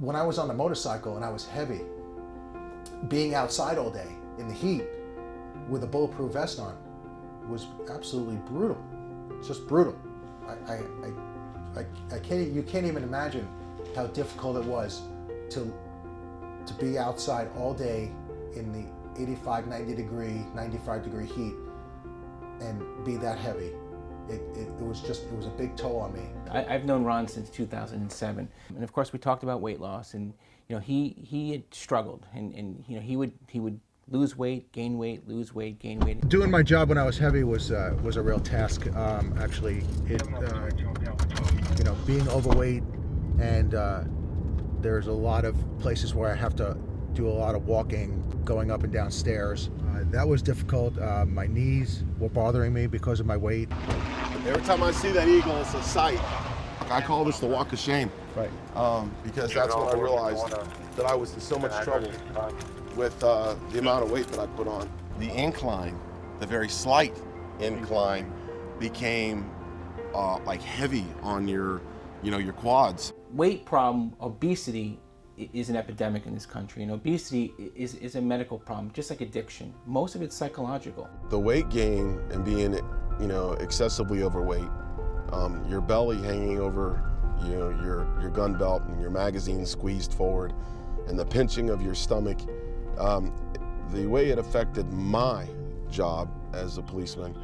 when I was on the motorcycle and I was heavy, being outside all day in the heat with a bulletproof vest on was absolutely brutal. It's just brutal. I can't. You can't even imagine how difficult it was to be outside all day in the 85, 90 degree, 95 degree heat and be that heavy. It was a big toll on me. I've known Ron since 2007, and of course we talked about weight loss, and he had struggled, and he would lose weight, gain weight, lose weight, gain weight. Doing my job when I was heavy was a real task. Actually, being overweight, and there's a lot of places where I have to do a lot of walking, going up and down stairs. That was difficult. My knees were bothering me because of my weight. Every time I see that eagle, it's a sight. I call this the walk of shame. Right. Because that's when I realized that I was in so much trouble with the amount of weight that I put on. The incline, the very slight incline, became like heavy on your quads. Weight problem, obesity, is an epidemic in this country, and obesity is a medical problem, just like addiction. Most of it's psychological. The weight gain and being, excessively overweight, your belly hanging over, your gun belt and your magazine squeezed forward, and the pinching of your stomach, the way it affected my job as a policeman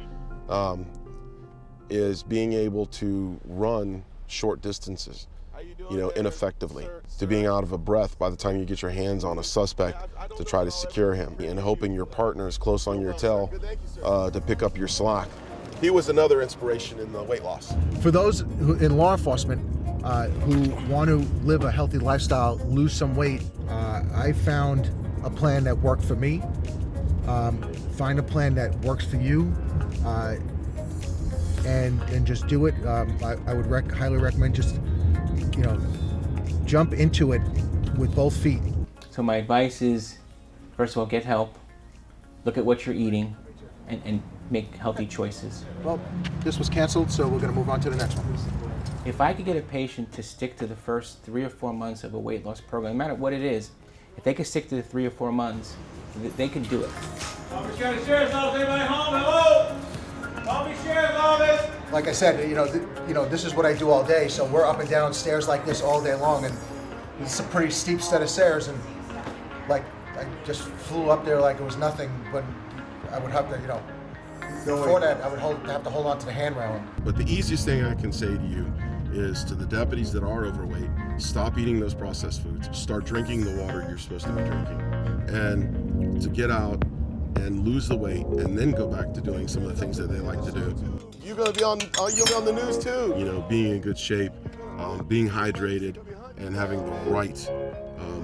is being able to run short distances, ineffectively, to being out of a breath by the time you get your hands on a suspect to try to secure him, and hoping your partner is close on your tail to pick up your slack. He was another inspiration in the weight loss. For those in law enforcement who want to live a healthy lifestyle, lose some weight, I found a plan that worked for me. Find a plan that works for you, and just do it. I would highly recommend just jump into it with both feet. So my advice is, first of all, get help, look at what you're eating, and make healthy choices. Well, this was canceled, so we're going to move on to the next one. If I could get a patient to stick to the first 3 or 4 months of a weight loss program, no matter what it is, if they could stick to the 3 or 4 months, they can do it. Palm Beach County Sheriff's Office, anybody home? Hello? Palm Beach Sheriff's Office. Like I said, this is what I do all day, so we're up and down stairs like this all day long, and it's a pretty steep set of stairs, and like I just flew up there like it was nothing, but I would have to, before that, I would have to hold on to the handrail. But the easiest thing I can say to you is, to the deputies that are overweight, stop eating those processed foods, start drinking the water you're supposed to be drinking, and to get out and lose the weight, and then go back to doing some of the things that they like to do. You'll be on the news too. Being in good shape, being hydrated, and having the right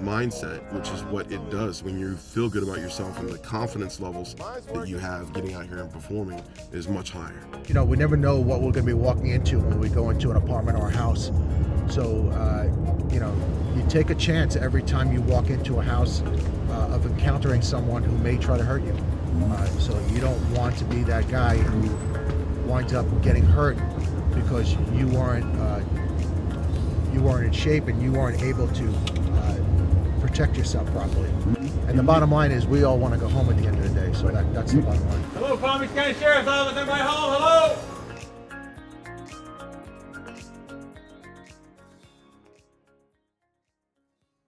mindset, which is what it does when you feel good about yourself, and the confidence levels that you have getting out here and performing is much higher. We never know what we're going to be walking into when we go into an apartment or a house. So, you take a chance every time you walk into a house of encountering someone who may try to hurt you. So you don't want to be that guy who winds up getting hurt because you weren't in shape and you weren't able to protect yourself properly. And the bottom line is, we all want to go home at the end of the day. So that's the bottom line. Hello, Palm Beach County Sheriff's Office, everybody home? Hello?